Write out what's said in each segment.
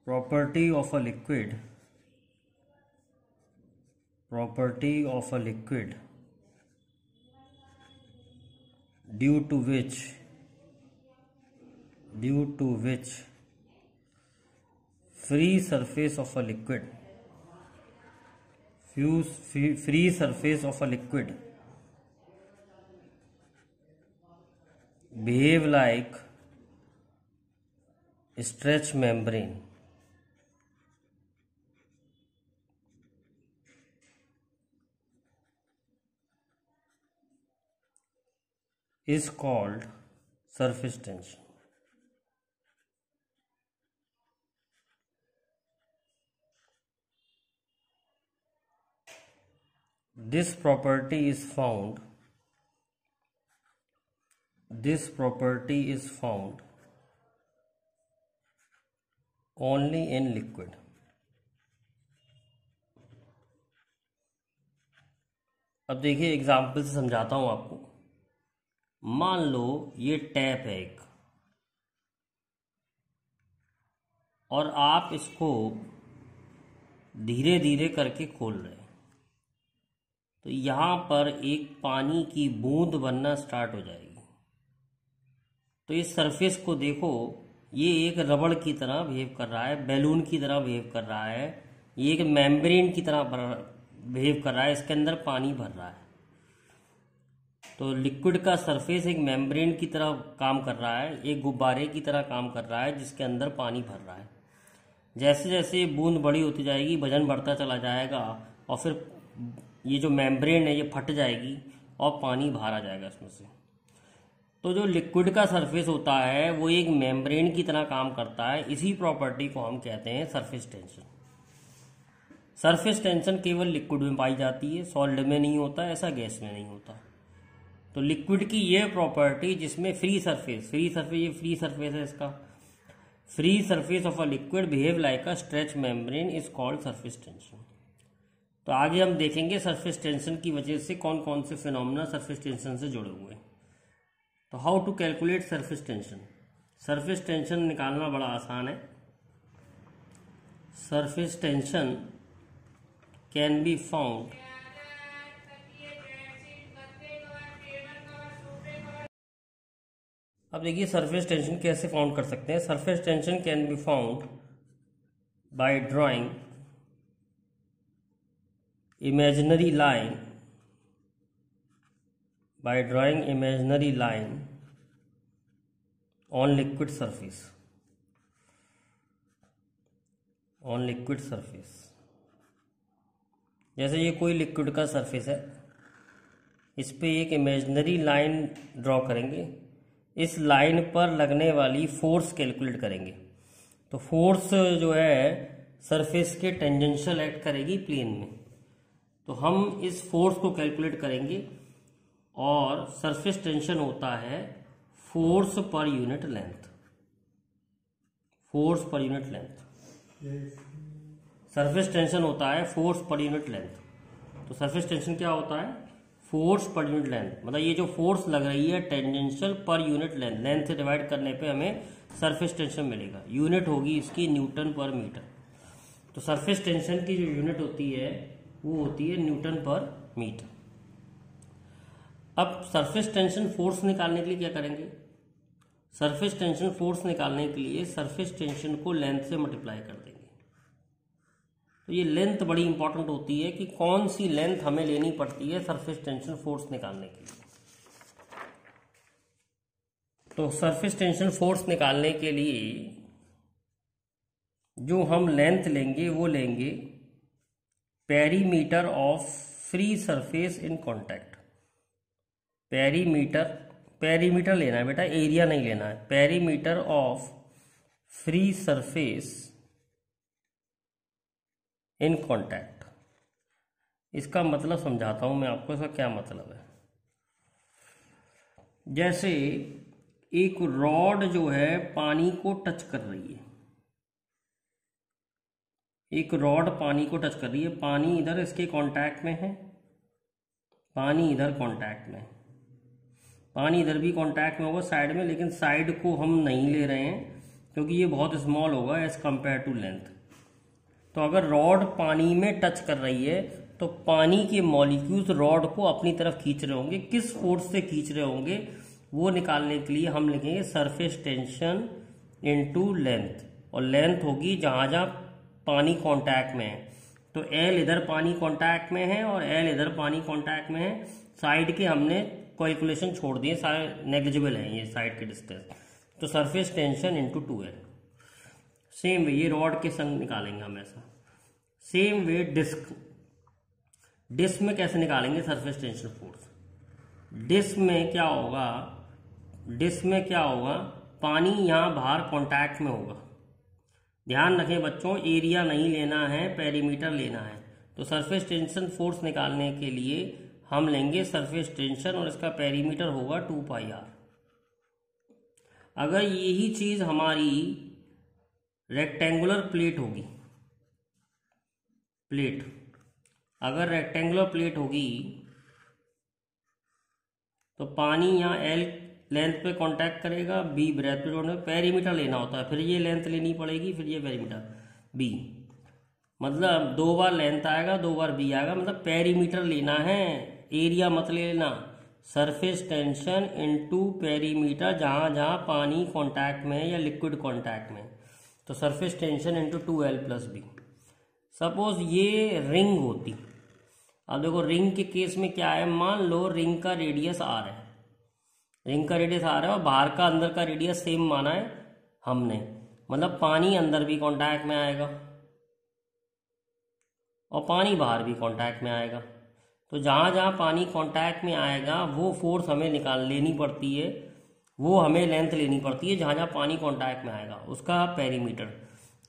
property of a liquid due to which free surface of a liquid behave like stretch membrane is called surface tension. This property is found only in liquid. अब देखिए example से समझाता हूं आपको। मान लो ये tap है एक, और आप इसको धीरे धीरे करके खोल रहे हैं, तो यहां पर एक पानी की बूंद बनना स्टार्ट हो जाएगी। तो इस सरफेस को देखो, ये एक रबड़ की तरह बिहेव कर रहा है, बैलून की तरह बिहेव कर रहा है, ये एक मेम्ब्रेन की तरह बिहेव कर रहा है, इसके अंदर पानी भर रहा है। तो लिक्विड का सरफेस एक मेम्ब्रेन की तरह काम कर रहा है, एक गुब्बारे की तरह काम कर रहा है जिसके अंदर पानी भर रहा है। जैसे जैसे बूंद बड़ी होती जाएगी, वजन बढ़ता चला जाएगा, और फिर ये जो मेम्ब्रेन है ये फट जाएगी और पानी बाहर आ जाएगा इसमें से। तो जो लिक्विड का सरफेस होता है वो एक मेम्ब्रेन की तरह काम करता है। इसी प्रॉपर्टी को हम कहते हैं सरफेस टेंशन। सरफेस टेंशन केवल लिक्विड में पाई जाती है, सॉलिड में नहीं होता, ऐसा गैस में नहीं होता। तो लिक्विड की ये प्रॉपर्टी जिसमें फ्री सरफेस ये फ्री सरफेस है, इसका free surface of a liquid behave like a stretch membrane is called surface tension. तो आगे हम देखेंगे सरफेस टेंशन की वजह से कौन कौन से फिनोमेना सरफेस टेंशन से जुड़े हुए हैं। तो how to calculate surface tension. Surface tension निकालना बड़ा आसान है। Surface tension can be found अब देखिए सरफेस टेंशन कैसे फाउंड कर सकते हैं। Surface tension can be found by drawing imaginary line on liquid surface जैसे ये कोई लिक्विड का सरफेस है, इस पे एक इमेजिनरी लाइन ड्रॉ करेंगे, इस लाइन पर लगने वाली फोर्स कैलकुलेट करेंगे। तो फोर्स जो है सरफेस के टेंजेंशियल एक्ट करेगी प्लेन में, तो हम इस फोर्स को कैलकुलेट करेंगे। और सरफेस टेंशन होता है force per unit length. Surface tension होता है फोर्स पर यूनिट लेंथ। तो सरफेस टेंशन क्या होता है? Force per unit length. मतलब ये जो फोर्स लग रही है tangential per unit length, length से डिवाइड करने पे हमें सरफेस टेंशन मिलेगा। यूनिट होगी इसकी न्यूटन पर मीटर। तो सरफेस टेंशन की जो यूनिट होती है वो होती है न्यूटन पर मीटर। अब सरफेस टेंशन फोर्स निकालने के लिए क्या करेंगे? सरफेस टेंशन फोर्स निकालने के लिए सरफेस टेंशन को लेंथ से मल्टीप्लाई कर देंगे। तो ये लेंथ बड़ी इंपॉर्टेंट होती है कि कौन सी लेंथ हमें लेनी पड़ती है सरफेस टेंशन फोर्स निकालने के लिए। तो सरफेस टेंशन फोर्स निकालने के लिए जो हम लेंथ लेंगे वो लेंगे perimeter of free surface in contact. Perimeter लेना है बेटा, एरिया नहीं लेना है। Perimeter of free surface in contact. इसका मतलब समझाता हूं मैं आपको, इसका क्या मतलब है। जैसे एक रॉड जो है पानी को टच कर रही है, एक रॉड पानी को टच कर रही है, पानी इधर इसके कांटेक्ट में है, पानी इधर कांटेक्ट में, पानी इधर भी कांटेक्ट में होगा साइड में, लेकिन साइड को हम नहीं ले रहे हैं क्योंकि ये बहुत स्मॉल होगा एज कंपेयर टू लेंथ। तो अगर रॉड पानी में टच कर रही है तो पानी के मॉलिक्यूल्स रॉड को अपनी तरफ खींच रहे होंगे, किस फोर्स से खींच रहे होंगे वो निकालने के लिए हम लिखेंगे सरफेस टेंशन इनटू लेंथ, और लेंथ होगी जहां जहां पानी कांटेक्ट में है। तो एल इधर पानी कांटेक्ट में है और एल इधर पानी कांटेक्ट में है। साइड के हमने कैलकुलेशन छोड़ दिए, सारे नेग्लिजिबल है ये साइड के डिस्टेंस। तो surface tension into 2L। Same way ये रॉड के संग निकालेंगे हम ऐसा। सेम वे डिस्क में कैसे निकालेंगे सरफेस टेंशन फोर्स। डिस्क में क्या होगा, पानी यहाँ बाहर कांटेक्ट में होगा। ध्यान रखें बच्चों, एरिया नहीं लेना है, पेरीमीटर लेना है। तो सरफेस टेंशन फोर्स निकालने के लिए हम लेंगे सरफेस टेंशन और इसका पेरीमीटर होगा 2πr। अगर यही चीज हमारी रेक्टेंगुलर प्लेट होगी, अगर रेक्टेंगुलर प्लेट होगी तो पानी यहाँ एल लेंथ पे कांटेक्ट करेगा, बी ब्रेथ पे जोड़ने, पेरीमीटर लेना होता है, फिर ये लेंथ लेनी पड़ेगी, फिर ये पेरीमीटर बी, मतलब 2 बार लेंथ आएगा 2 बार बी आएगा, मतलब पेरीमीटर लेना है, एरिया मत लेना। सरफेस टेंशन इनटू पेरीमीटर जहां जहां पानी कांटेक्ट में है या लिक्विड कांटेक्ट में। तो surface tension into 2L plus B. Suppose ये रिंग होती, अब देखो रिंग के केस में क्या है, मान लो रिंग का रेडियस R है, रिंग का रेडियस R है और बाहर का अंदर का रेडियस सेम माना है हमने, मतलब पानी अंदर भी कांटेक्ट में आएगा और पानी बाहर भी कांटेक्ट में आएगा। तो जहां जहां पानी कांटेक्ट में आएगा वो फोर्स हमें लेनी पड़ती है, वो हमें लेंथ लेनी पड़ती है जहां जहां पानी कांटेक्ट में आएगा, उसका पेरीमीटर।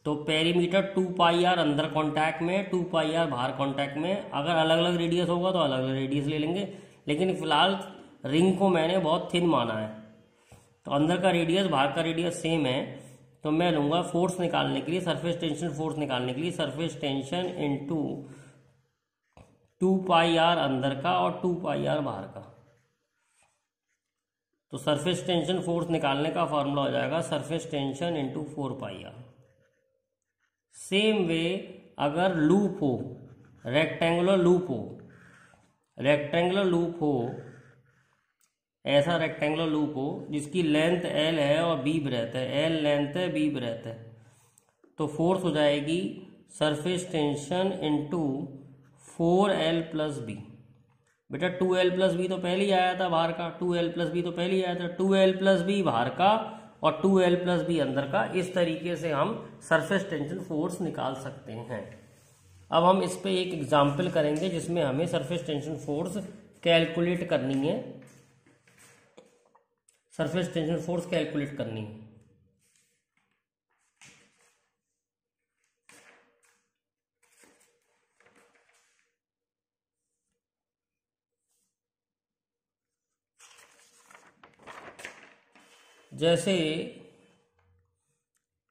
तो पेरीमीटर 2πr अंदर कांटेक्ट में, 2πr बाहर कांटेक्ट में। अगर अलग अलग रेडियस होगा तो अलग अलग रेडियस ले लेंगे, लेकिन फिलहाल रिंग को मैंने बहुत थिन माना है, तो अंदर का रेडियस बाहर का रेडियस सेम है। तो मैं लूंगा फोर्स निकालने के लिए, सरफेस टेंशन फोर्स निकालने के लिए, सरफेस टेंशन इनटू 2πr अंदर का और 2πr बाहर का। तो सरफेस टेंशन फोर्स निकालने का फॉर्मूला हो जाएगा surface tension into 4πr। Same way अगर लूप हो, रेक्टेंगुलर लूप हो, ऐसा रेक्टेंगुलर लूप हो जिसकी लेंथ L है और B ब्रेथ है, L लेंथ है B ब्रेथ है, तो फोर्स हो जाएगी surface tension into 4L plus B. बेटा 2L प्लस बी तो पहले ही आया था बाहर का, 2L प्लस बी तो पहले ही आया था, 2L प्लस बी बाहर का और 2L प्लस बी अंदर का। इस तरीके से हम सरफेस टेंशन फोर्स निकाल सकते हैं। अब हम इस पे एक एग्जाम्पल करेंगे जिसमें हमें सरफेस टेंशन फोर्स कैलकुलेट करनी है, सरफेस टेंशन फोर्स कैलकुलेट करनी है। जैसे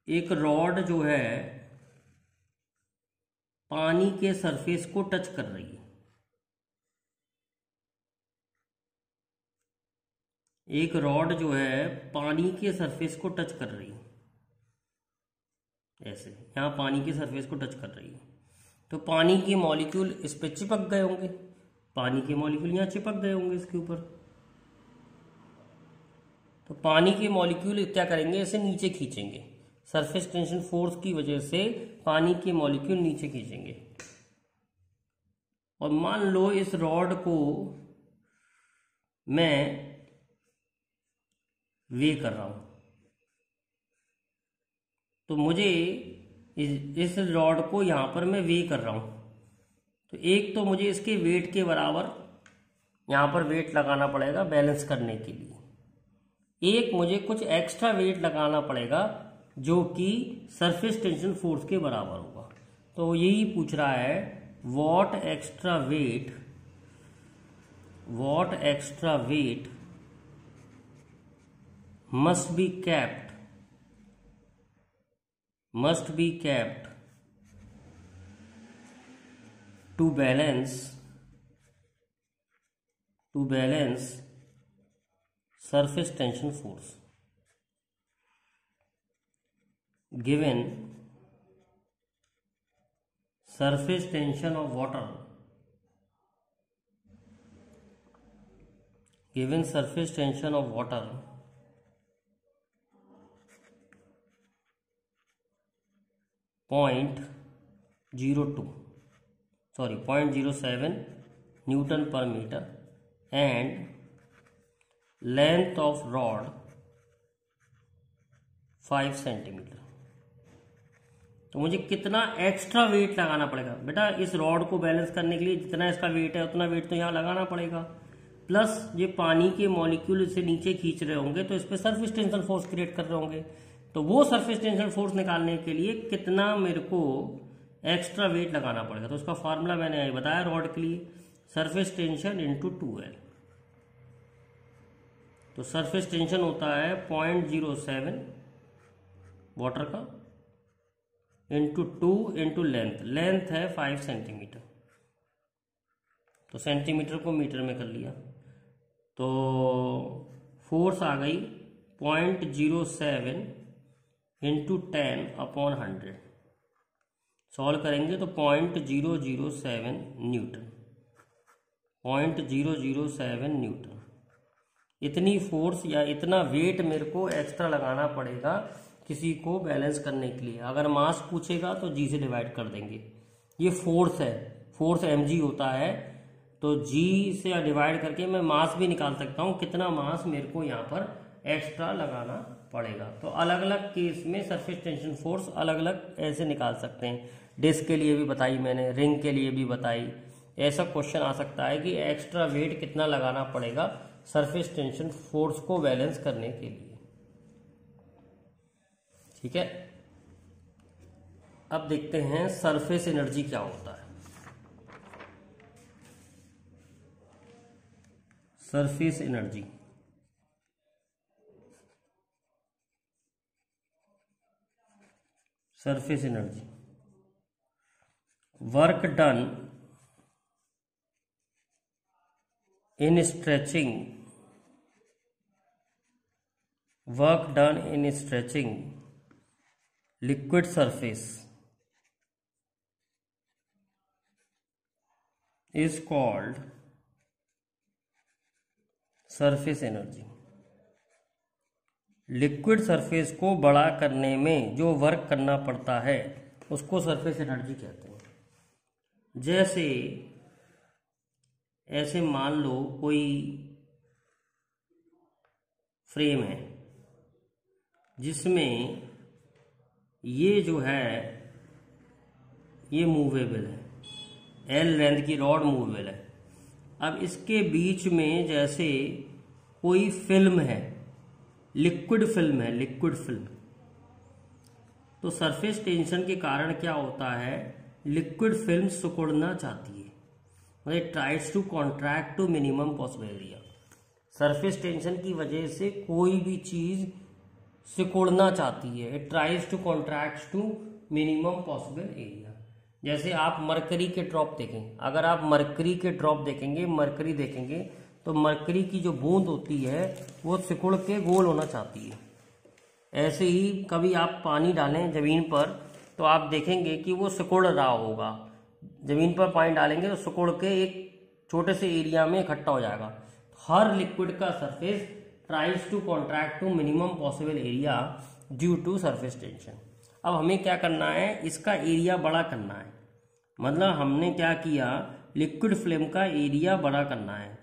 एक रॉड जो है पानी के सरफेस को टच कर रही है, एक रॉड जो है पानी के सरफेस को टच कर रही है, ऐसे यहाँ पानी के सरफेस को टच कर रही है, तो पानी के मॉलिक्यूल इस पे चिपक गए होंगे, पानी के मॉलिक्यूल यहाँ चिपक गए होंगे इसके ऊपर। तो पानी के मॉलिक्यूल क्या करेंगे, इसे नीचे खींचेंगे, सरफेस टेंशन फोर्स की वजह से पानी के मॉलिक्यूल नीचे खींचेंगे। और मान लो इस रॉड को मैं वे कर रहा हूं, तो मुझे इस रॉड को यहां पर मैं वे कर रहा हूं, तो एक तो मुझे इसके वेट के बराबर यहां पर वेट लगाना पड़ेगा बैलेंस करने के लिए, एक मुझे कुछ एक्स्ट्रा वेट लगाना पड़ेगा जो कि सरफेस टेंशन फोर्स के बराबर होगा। तो यही पूछ रहा है what extra weight must be kept to balance surface tension force। Given surface tension of water, given surface tension of water 0.07 Newton per meter and length of rod 5 centimetre. तो मुझे कितना एक्स्ट्रा वेट लगाना पड़ेगा बेटा? इस rod को balance करने के लिए जितना इसका वेट है उतना वेट तो यहाँ लगाना पड़ेगा, प्लस ये पानी के मॉलिक्यूल इसे नीचे खींच रहे होंगे तो इस पर सरफेस टेंशन फोर्स क्रिएट कर रहे होंगे। तो वो सरफेस टेंशन फोर्स निकालने के लिए कितना मेरे को एक्स्ट्रा वेट लगाना पड़ेगा, तो उसका फार्मूला मैंने बताया रॉड के लिए, सरफेस टेंशन इंटू 2L। तो सरफेस टेंशन होता है 0.07 वाटर का इंटू 2 इंटू लेंथ, लेंथ है 5 सेंटीमीटर, तो सेंटीमीटर को मीटर में कर लिया, तो फोर्स आ गई 0.07 इंटू 10/100। सॉल्व करेंगे तो 0.007 न्यूटन, 0.007 न्यूटन। इतनी फोर्स या इतना वेट मेरे को एक्स्ट्रा लगाना पड़ेगा किसी को बैलेंस करने के लिए। अगर मास पूछेगा तो जी से डिवाइड कर देंगे। ये फोर्स है, फोर्स mg होता है, तो g से डिवाइड करके मैं मास भी निकाल सकता हूँ, कितना मास मेरे को यहाँ पर एक्स्ट्रा लगाना पड़ेगा। तो अलग अलग केस में सरफेस टेंशन फोर्स अलग अलग ऐसे निकाल सकते हैं। डिस्क के लिए भी बताई मैंने, रिंग के लिए भी बताई। ऐसा क्वेश्चन आ सकता है कि एक्स्ट्रा वेट कितना लगाना पड़ेगा सरफेस टेंशन फोर्स को बैलेंस करने के लिए। ठीक है, अब देखते हैं सरफेस एनर्जी क्या होता है। Surface energy, surface energy work done in stretching, work done in stretching liquid surface is called surface energy. Liquid surface को बड़ा करने में जो वर्क करना पड़ता है उसको सरफेस एनर्जी कहते हैं। जैसे ऐसे मान लो कोई फ्रेम है जिसमें ये जो है ये मूवेबल है, L लेंथ की रॉड मूवेबल है। अब इसके बीच में जैसे कोई फिल्म है, लिक्विड फिल्म है, लिक्विड फिल्म, तो सरफेस टेंशन के कारण क्या होता है, लिक्विड फिल्म सिकुड़ना चाहती है, मतलब tries to contract to minimum possible area. Surface tension की वजह से कोई भी चीज सिकुड़ना चाहती है, it tries to contract to minimum possible area. जैसे आप मरकरी के ड्रॉप देखें, अगर आप मरकरी के ड्रॉप देखेंगे, मरकरी देखेंगे तो मरकरी की जो बूंद होती है वो सिकुड़ के गोल होना चाहती है। ऐसे ही कभी आप पानी डालें जमीन पर तो आप देखेंगे कि वो सिकुड़ रहा होगा, जमीन पर पानी डालेंगे तो सिकुड़ के एक छोटे से एरिया में इकट्ठा हो जाएगा। हर लिक्विड का surface tries to contract to minimum possible area due to surface tension. अब हमें क्या करना है, इसका एरिया बड़ा करना है, मतलब हमने क्या किया, लिक्विड फिल्म का एरिया बड़ा करना है,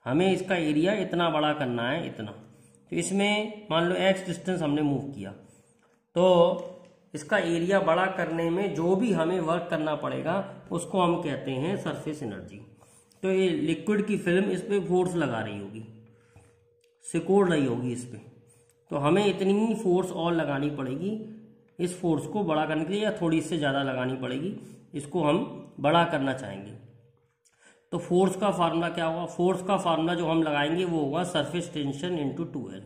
हमें इसका एरिया इतना बड़ा करना है, इतना। तो इसमें मान लो x डिस्टेंस हमने मूव किया, तो इसका एरिया बड़ा करने में जो भी हमें वर्क करना पड़ेगा उसको हम कहते हैं सरफेस एनर्जी। तो ये लिक्विड की फिल्म इस पर फोर्स लगा रही होगी, सिकुड़ रही होगी इस पर, तो हमें इतनी ही फोर्स और लगानी पड़ेगी इस फोर्स को बड़ा करने के लिए, या थोड़ी इससे ज़्यादा लगानी पड़ेगी, इसको हम बड़ा करना चाहेंगे। तो फोर्स का फार्मूला क्या होगा, फोर्स का फार्मूला जो हम लगाएंगे वो होगा surface tension into 2L।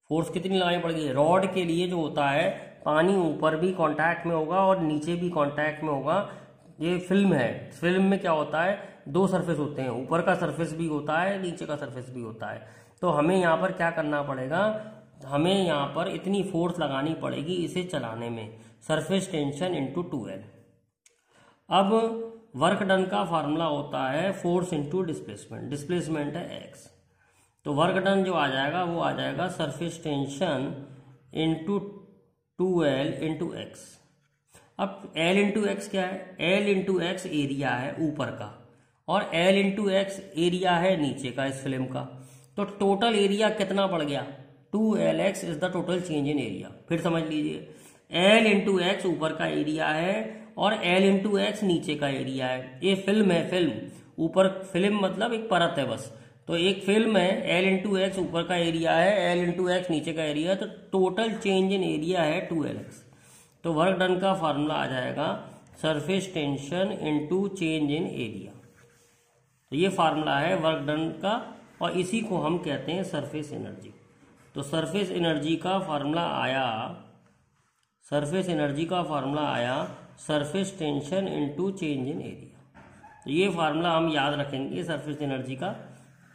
Force कितनी लगानी पड़ेगी, रॉड के लिए जो होता है पानी ऊपर भी कांटेक्ट में होगा और नीचे भी कांटेक्ट में होगा। ये फिल्म है, फिल्म में क्या होता है, दो सरफेस होते हैं, ऊपर का सरफेस भी होता है, नीचे का सरफेस भी होता है। तो हमें यहाँ पर क्या करना पड़ेगा, हमें यहाँ पर इतनी फोर्स लगानी पड़ेगी इसे चलाने में, सरफेस टेंशन इंटू 2L। अब वर्क डन का फार्मूला होता है फोर्स इंटू डिस्प्लेसमेंट, डिस्प्लेसमेंट है x, तो वर्क डन जो आ जाएगा वो आ जाएगा surface tension into 2L into x. अब L इंटू एक्स क्या है, L इंटू एक्स एरिया है ऊपर का और L इंटू एक्स एरिया है नीचे का इस फिल्म का, तो टोटल एरिया कितना बढ़ गया, 2LX is the total change in area. फिर समझ लीजिए, L इंटू एक्स ऊपर का एरिया है और L इंटू एक्स नीचे का एरिया है। ये फिल्म है, फिल्म ऊपर, फिल्म मतलब एक परत है बस, तो एक फिल्म है, L इंटू एक्स ऊपर का एरिया है, L इंटू एक्स नीचे का एरिया है, तो टोटल चेंज इन एरिया है 2LX। तो वर्क डन का फार्मूला आ जाएगा surface tension into change in area. तो ये फार्मूला है वर्क डन का और इसी को हम कहते हैं सरफेस एनर्जी। तो सरफेस एनर्जी का फार्मूला आया, सरफेस एनर्जी का फार्मूला आया surface tension into change in area. तो ये फार्मूला हम याद रखेंगे सरफेस एनर्जी का,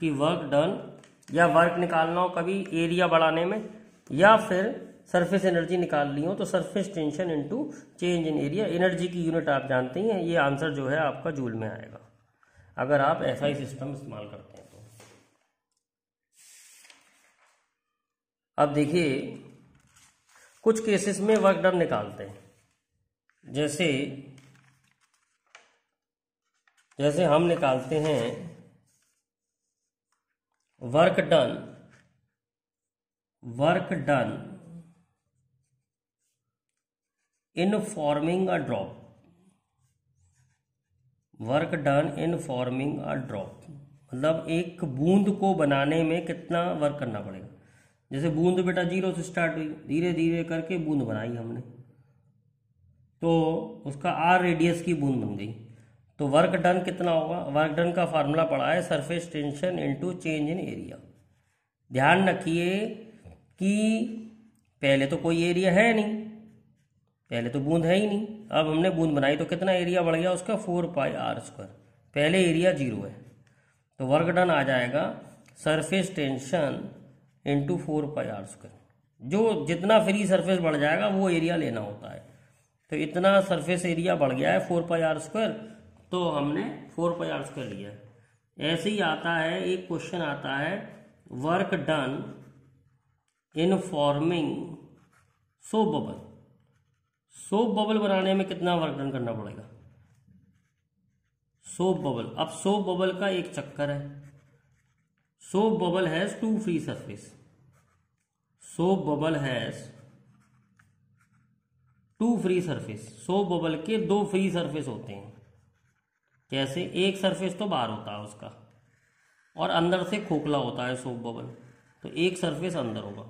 कि वर्क डन या वर्क निकालना हो कभी एरिया बढ़ाने में, या फिर सरफेस एनर्जी निकालनी हो तो surface tension into change in area. Energy की यूनिट आप जानते हैं, ये आंसर जो है आपका जूल में आएगा अगर आप SI सिस्टम इस्तेमाल करते हैं तो। अब देखिए कुछ केसेस में वर्क डन निकालते हैं, जैसे हम निकालते हैं work done in forming a drop, work done in forming a drop मतलब एक बूंद को बनाने में कितना वर्क करना पड़ेगा। जैसे बूंद बेटा 0 से स्टार्ट हुई, धीरे धीरे करके बूंद बनाई हमने, तो उसका R रेडियस की बूंद बन गई, तो वर्क डन कितना होगा। वर्क डन का फार्मूला पड़ा है surface tension into change in area. ध्यान रखिए कि पहले तो कोई एरिया है नहीं, पहले तो बूंद है ही नहीं, अब हमने बूंद बनाई तो कितना एरिया बढ़ गया उसका 4πr²। पहले एरिया 0 है, तो वर्क डन आ जाएगा सरफेस टेंशन इंटू 4πr²। जो जितना फ्री सरफेस बढ़ जाएगा वो एरिया लेना होता है, तो इतना सरफेस एरिया बढ़ गया है 4πr², तो हमने 4πr² लिया है। ऐसे ही आता है एक क्वेश्चन आता है work done in forming soap bubble. Soap bubble बनाने में कितना वर्क डन करना पड़ेगा, सोप बबल। अब सोप बबल का एक चक्कर है, soap bubble has 2 free surface, soap bubble has 2 free surface. Soap bubble के 2 फ्री सरफेस होते हैं। कैसे, एक सरफेस तो बाहर होता है उसका और अंदर से खोखला होता है सोप बबल, तो एक सरफेस अंदर होगा।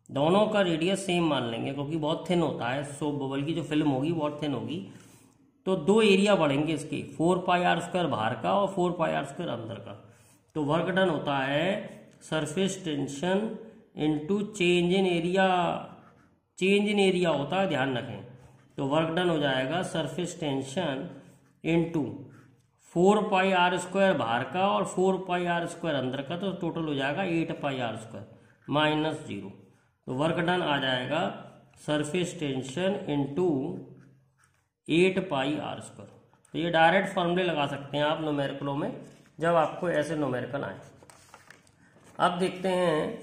दोनों का रेडियस सेम मान लेंगे क्योंकि बहुत थिन होता है सोप बबल की जो फिल्म होगी बहुत थिन होगी, तो 2 एरिया बढ़ेंगे इसके, 4πr² बाहर का और 4πr² अंदर का। तो वर्क डन होता है surface tension into change in area. Change in area होता है, ध्यान रखें। तो वर्क डन हो जाएगा सरफेस टेंशन इंटू 4πr² बाहर का और 4πr² अंदर का, तो टोटल हो जाएगा 8πr² माइनस 0। तो वर्क डन आ जाएगा सरफेस टेंशन इंटू 8πr²। तो ये डायरेक्ट फॉर्मूले लगा सकते हैं आप न्यूमेरिकलों में जब आपको ऐसे न्यूमेरिकल आए। अब देखते हैं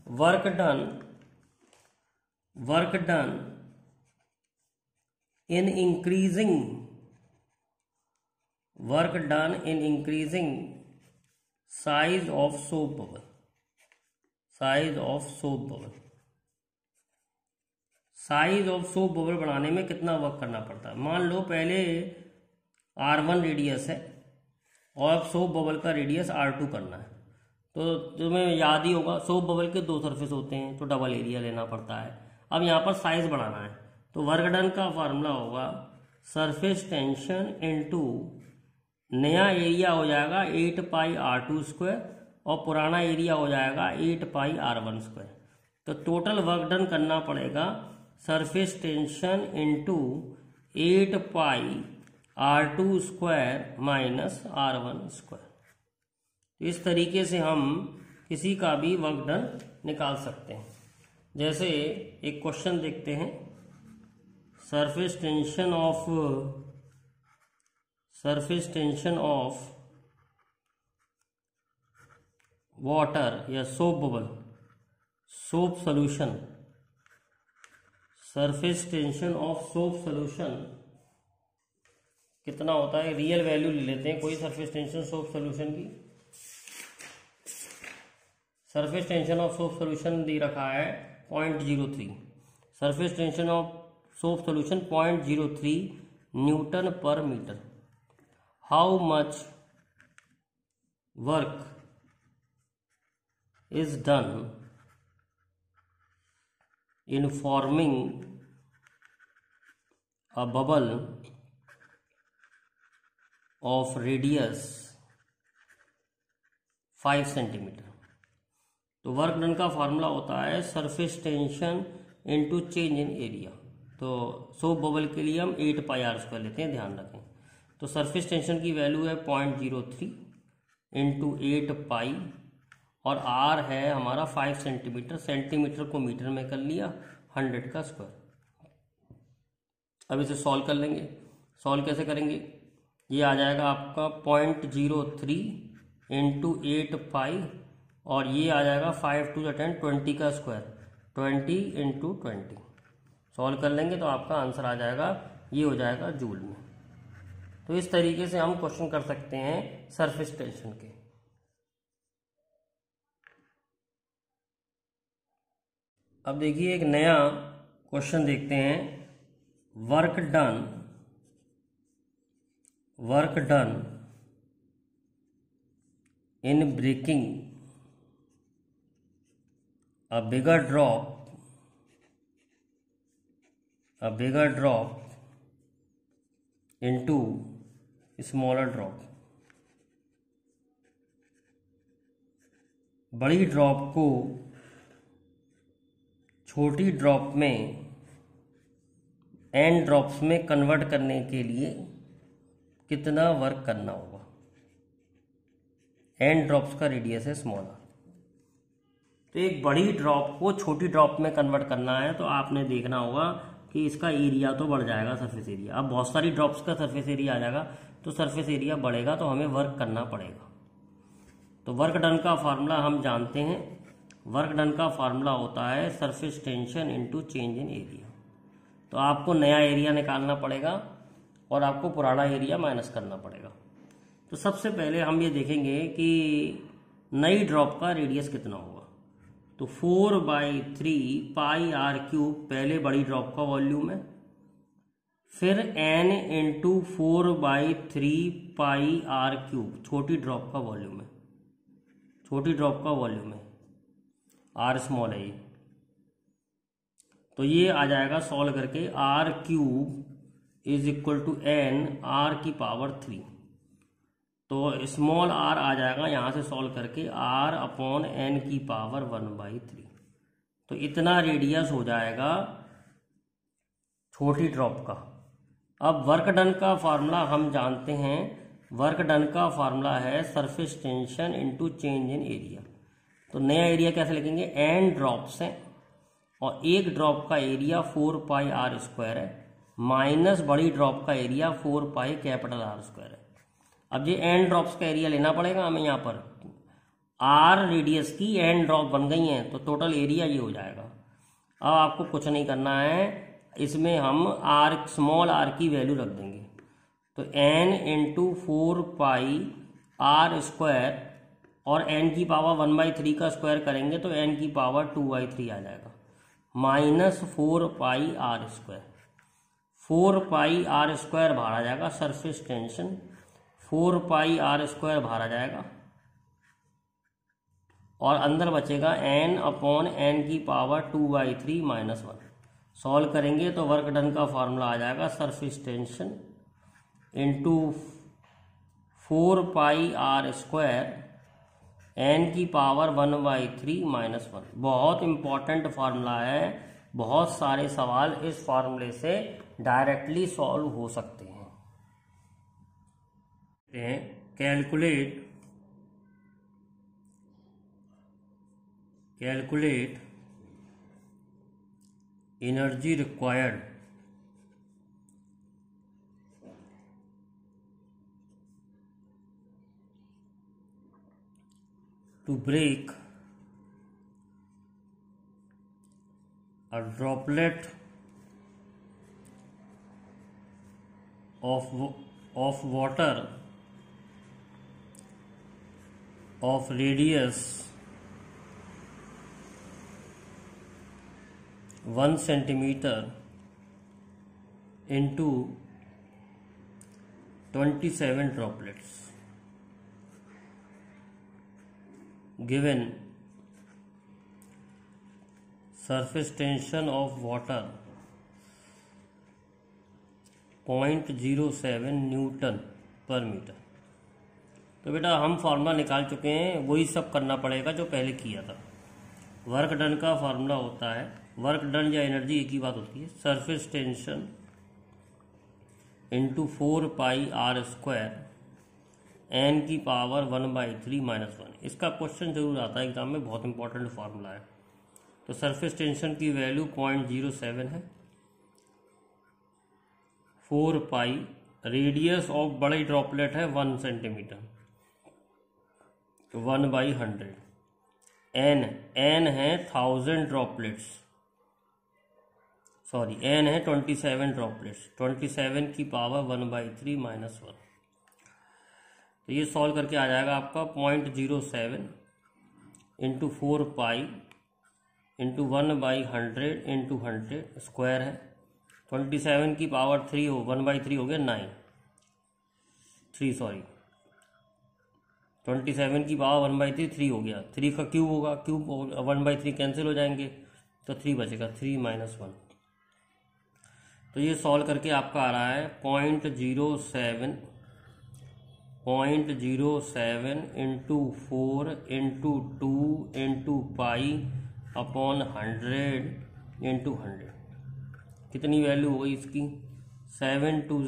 work done in increasing size of soap bubble. Size of soap bubble बनाने में कितना वर्क करना पड़ता है। मान लो पहले R1 रेडियस है और अब सोप बबल का रेडियस R2 करना है, तो तुम्हें याद ही होगा सोप बबल के 2 सरफेस होते हैं तो डबल एरिया लेना पड़ता है। अब यहाँ पर साइज बढ़ाना है, तो वर्क डन का फार्मूला होगा सरफेस टेंशन इंटू नया एरिया हो जाएगा 8πr² और पुराना एरिया हो जाएगा 8πr1²। तो टोटल वर्क डन करना पड़ेगा surface tension into 8πr2² minus r1²। तो इस तरीके से हम किसी का भी वर्क डन निकाल सकते हैं। जैसे एक क्वेश्चन देखते हैं, सरफेस टेंशन ऑफ वाटर या soap bubble, soap solution, surface tension of soap solution कितना होता है। रियल वैल्यू ले लेते हैं कोई सरफेस टेंशन सोप सॉल्यूशन की। Surface tension of soap solution दे रखा है 0.03। Surface tension of soap solution 0.03 newton per metre. How much work is done in forming a bubble of radius 5 centimetre. तो work done का formula होता है surface tension into change in area. तो soap bubble के लिए हम 8πr² लेते हैं, ध्यान रखें। तो सरफेस टेंशन की वैल्यू है 0.03 इंटू 8π और आर है हमारा 5 सेंटीमीटर। सेंटीमीटर को मीटर में कर लिया, 100 का स्क्वायर। अब इसे सॉल्व कर लेंगे। सॉल्व कैसे करेंगे, ये आ जाएगा आपका 0.03 इंटू 8π और ये आ जाएगा 5 टू 10 20 का स्क्वायर, 20 इंटू 20। सॉल्व कर लेंगे तो आपका आंसर आ जाएगा, ये हो जाएगा जूल में। तो इस तरीके से हम क्वेश्चन कर सकते हैं सरफेस टेंशन के। अब देखिए एक नया क्वेश्चन देखते हैं, work done in breaking a bigger drop into smaller drop। बड़ी ड्रॉप को छोटी ड्रॉप में एन ड्रॉप्स में कन्वर्ट करने के लिए कितना वर्क करना होगा। एन ड्रॉप्स का रेडियस है स्मॉलर। तो एक बड़ी ड्रॉप को छोटी ड्रॉप में कन्वर्ट करना है तो आपने देखना होगा कि इसका एरिया तो बढ़ जाएगा, सरफेस एरिया। अब बहुत सारी ड्रॉप्स का सरफेस एरिया आ जाएगा तो सरफेस एरिया बढ़ेगा, तो हमें वर्क करना पड़ेगा। तो वर्क डन का फार्मूला हम जानते हैं। वर्क डन का फार्मूला होता है surface tension into change in area. तो आपको नया एरिया निकालना पड़ेगा और आपको पुराना एरिया माइनस करना पड़ेगा। तो सबसे पहले हम ये देखेंगे कि नई ड्रॉप का रेडियस कितना होगा। तो 4/3πr³ पहले बड़ी ड्रॉप का वॉल्यूम है, फिर n इंटू 4/3πr³ छोटी ड्रॉप का वॉल्यूम है। छोटी ड्रॉप का वॉल्यूम है, r स्मॉल है ये। तो ये आ जाएगा सॉल्व करके r³ is equal to n r⁻³ तो स्मॉल r आ जाएगा यहाँ से सॉल्व करके r/n⁻⁴। तो इतना रेडियस हो जाएगा छोटी ड्रॉप का। अब वर्क डन का फार्मूला हम जानते हैं। वर्क डन का फार्मूला है surface tension into change in area. तो नया एरिया कैसे लिखेंगे, एन ड्रॉप्स हैं और एक ड्रॉप का एरिया 4πr² है माइनस बड़ी ड्रॉप का एरिया 4πR² है। अब ये एन ड्रॉप्स का एरिया लेना पड़ेगा हमें। यहाँ पर आर रेडियस की एन ड्रॉप बन गई हैं तो टोटल एरिया ये हो जाएगा। अब आपको कुछ नहीं करना है, इसमें हम आर स्मॉल आर की वैल्यू रख देंगे। तो n इंटू 4πr² और n की पावर 1/3 का स्क्वायर करेंगे तो n की पावर 2/3 आ जाएगा माइनस 4πr²। 4πr² बाहर आ जाएगा, सरफेस टेंशन 4πr² बाहर आ जाएगा और अंदर बचेगा n/n⁴ 2/3 -1। सॉल्व करेंगे तो वर्क डन का फॉर्मूला आ जाएगा surface tension into 4πr² n की पावर 1/3 -1। बहुत इंपॉर्टेंट फार्मूला है। बहुत सारे सवाल इस फार्मूले से डायरेक्टली सॉल्व हो सकते हैं। Calculate calculate energy required to break a droplet of water of radius 1 centimeter into 27 droplets. Given surface tension of water 0.07 Newton per metre. तो बेटा हम फार्मूला निकाल चुके हैं, वही सब करना पड़ेगा जो पहले किया था। वर्क डन का फार्मूला होता है, वर्क डन या एनर्जी एक ही बात होती है, surface tension into 4πr² n की पावर 1/3 - 1। इसका क्वेश्चन जरूर आता है एग्जाम में, बहुत इंपॉर्टेंट फार्मूला है। तो सरफेस टेंशन की वैल्यू 0.07 है, 4π रेडियस ऑफ बड़ी ड्रॉपलेट है 1 सेंटीमीटर, 1/100, n है 1000 ड्रॉपलेट्स, सॉरी n है 27 ड्रॉपलेट्स, 27 की पावर 1/3 - 1। तो ये सॉल्व करके आ जाएगा आपका 0.07 इंटू 4π इंटू 1/100 इंटू 100 स्क्वायर है, 27 की पावर 3 हो 1/3 हो गया 9, 27 की पावर 1/3 3 हो गया, 3 का क्यूब होगा, क्यूब 1/3 कैंसिल हो जाएंगे तो 3 बचेगा, 3 - 1। तो ये सॉल्व करके आपका आ रहा है 0.07 into 4 into 2 into pi upon 100 into 100। कितनी वैल्यू हो गई इसकी? 4 2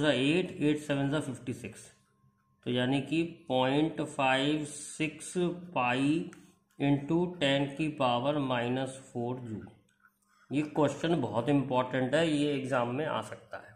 8, 8 7 56। तो यानी कि 0.56 पाई इंटू 10 की पावर -4 जूल। ये क्वेश्चन बहुत इंपॉर्टेंट है, ये एग्जाम में आ सकता है।